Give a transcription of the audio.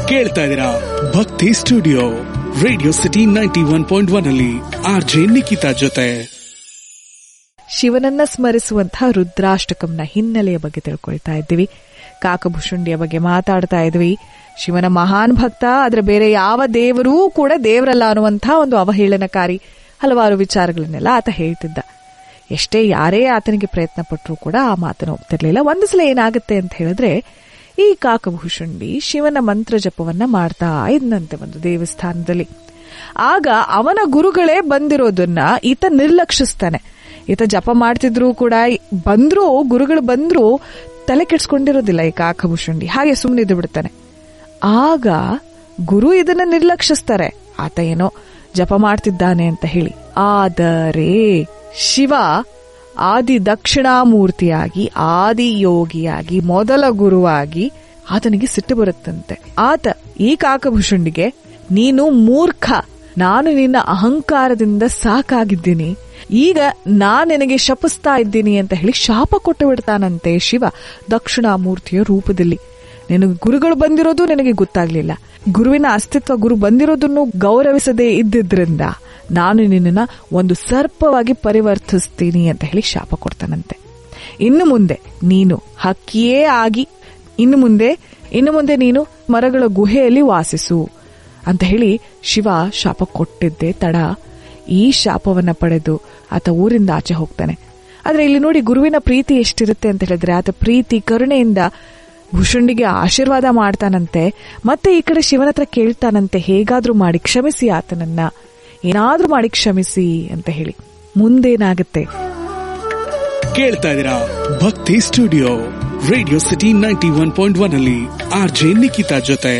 ಕೇಳ್ತಾ ಇದ್ದೀರಾ ಭಕ್ತಿ ಸ್ಟುಡಿಯೋ ರೇಡಿಯೋ ಸಿಟಿ 91.1 ಅಲ್ಲಿ ಆರ್ಜೆ ನಿಖಿತಾ ಜೊತೆ. ಶಿವನನ್ನ ಸ್ಮರಿಸುವಂತಹ ರುದ್ರಾಷ್ಟಕಂನ ಹಿನ್ನೆಲೆಯ ಬಗ್ಗೆ ತಿಳ್ಕೊಳ್ತಾ ಇದ್ದೀವಿ. ಕಾಕಭೂಷುಂಡಿಯ ಬಗ್ಗೆ ಮಾತಾಡ್ತಾ ಇದ್ವಿ. ಶಿವನ ಮಹಾನ್ ಭಕ್ತ, ಆದ್ರೆ ಬೇರೆ ಯಾವ ದೇವರೂ ಕೂಡ ದೇವರಲ್ಲ ಅನ್ನುವಂತಹ ಒಂದು ಅವಹೇಳನಕಾರಿ ಹಲವಾರು ವಿಚಾರಗಳನ್ನೆಲ್ಲ ಆತ ಹೇಳ್ತಿದ್ದ. ಎಷ್ಟೇ ಯಾರೇ ಆತನಿಗೆ ಪ್ರಯತ್ನ ಪಟ್ಟರೂ ಕೂಡ ಆ ಮಾತನ್ನು ಒಪ್ತಿರ್ಲಿಲ್ಲ. ಒಂದು ಸಲ ಏನಾಗುತ್ತೆ ಅಂತ ಹೇಳಿದ್ರೆ, ಈ ಕಾಕಭೂಷುಂಡಿ ಶಿವನ ಮಂತ್ರ ಜಪವನ್ನ ಮಾಡ್ತಾ ಇದ್ದಂತೆ ಒಂದು ದೇವಸ್ಥಾನದಲ್ಲಿ. ಆಗ ಅವನ ಗುರುಗಳೇ ಬಂದಿರೋದನ್ನ ಈತ ನಿರ್ಲಕ್ಷಿಸ್ತಾನೆ. ಈತ ಜಪ ಮಾಡ್ತಿದ್ರು ಕೂಡ ಗುರುಗಳು ಬಂದ್ರು ತಲೆ ಕೆಡ್ಸ್ಕೊಂಡಿರೋದಿಲ್ಲ ಈ ಕಾಕಭೂಷುಂಡಿ, ಹಾಗೆ ಸುಮ್ಮನಿದ್ದು ಬಿಡ್ತಾನೆ. ಆಗ ಗುರು ಇದನ್ನ ನಿರ್ಲಕ್ಷಿಸ್ತಾರೆ, ಆತ ಏನೋ ಜಪ ಮಾಡ್ತಿದ್ದಾನೆ ಅಂತ ಹೇಳಿ. ಆದರೆ ಶಿವ ಆದಿ ದಕ್ಷಿಣಾಮೂರ್ತಿಯಾಗಿ, ಆದಿ ಯೋಗಿಯಾಗಿ, ಮೊದಲ ಗುರುವಾಗಿ ಆತನಿಗೆ ಸಿಟ್ಟು ಬರುತ್ತಂತೆ. ಆತ ಈ ಕಾಕಭೂಷುಂಡಿಗೆ, ನೀನು ಮೂರ್ಖ, ನಾನು ನಿನ್ನ ಅಹಂಕಾರದಿಂದ ಸಾಕಾಗಿದ್ದೀನಿ, ಈಗ ನಾನು ನಿನಗೆ ಶಪಿಸ್ತಾ ಇದ್ದೀನಿ ಅಂತ ಹೇಳಿ ಶಾಪ ಕೊಟ್ಟು ಬಿಡ್ತಾನಂತೆ ಶಿವ ದಕ್ಷಿಣಾಮೂರ್ತಿಯ ರೂಪದಲ್ಲಿ. ನಿನಗೆ ಗುರುಗಳು ಬಂದಿರೋದು ನಿನಗೆ ಗೊತ್ತಾಗ್ಲಿಲ್ಲ, ಗುರುವಿನ ಅಸ್ತಿತ್ವ, ಗುರು ಬಂದಿರೋದನ್ನು ಗೌರವಿಸದೇ ಇದ್ದಿದ್ರಿಂದ ನಾನು ನಿನ್ನನ್ನ ಒಂದು ಸರ್ಪವಾಗಿ ಪರಿವರ್ತಿಸ್ತೀನಿ ಅಂತ ಹೇಳಿ ಶಾಪ ಕೊಡ್ತಾನಂತೆ. ಇನ್ನು ಮುಂದೆ ನೀನು ಹಕ್ಕಿಯೇ ಆಗಿ ಇನ್ನು ಮುಂದೆ ನೀನು ಮರಗಳ ಗುಹೆಯಲ್ಲಿ ವಾಸಿಸು ಅಂತ ಹೇಳಿ ಶಿವ ಶಾಪ ಕೊಟ್ಟಿದ್ದೆ ತಡ. ಈ ಶಾಪವನ್ನ ಪಡೆದು ಆತ ಊರಿಂದ ಆಚೆ ಹೋಗ್ತಾನೆ. ಆದ್ರೆ ಇಲ್ಲಿ ನೋಡಿ ಗುರುವಿನ ಪ್ರೀತಿ ಎಷ್ಟಿರುತ್ತೆ ಅಂತ ಹೇಳಿದ್ರೆ, ಆತ ಪ್ರೀತಿ ಕರುಣೆಯಿಂದ ಭೂಷುಂಡಿಗೆ ಆಶೀರ್ವಾದ ಮಾಡ್ತಾನಂತೆ. ಮತ್ತೆ ಈ ಕಡೆ ಶಿವನ ಹತ್ರ ಕೇಳ್ತಾನಂತೆ, ಹೇಗಾದ್ರೂ ಮಾಡಿ ಕ್ಷಮಿಸಿ ಆತನನ್ನ, ಏನಾದ್ರೂ ಮಾಡಿ ಕ್ಷಮಿಸಿ ಅಂತ ಹೇಳಿ. ಮುಂದೇನಾಗುತ್ತೆ ಕೇಳ್ತಾ ಇದ್ದೀರಾ ಭಕ್ತಿ ಸ್ಟುಡಿಯೋ ರೇಡಿಯೋ ಸಿಟಿ 91.1 ಅಲ್ಲಿ ಆರ್ಜೆ ನಿಖಿತಾ ಜೊತೆ.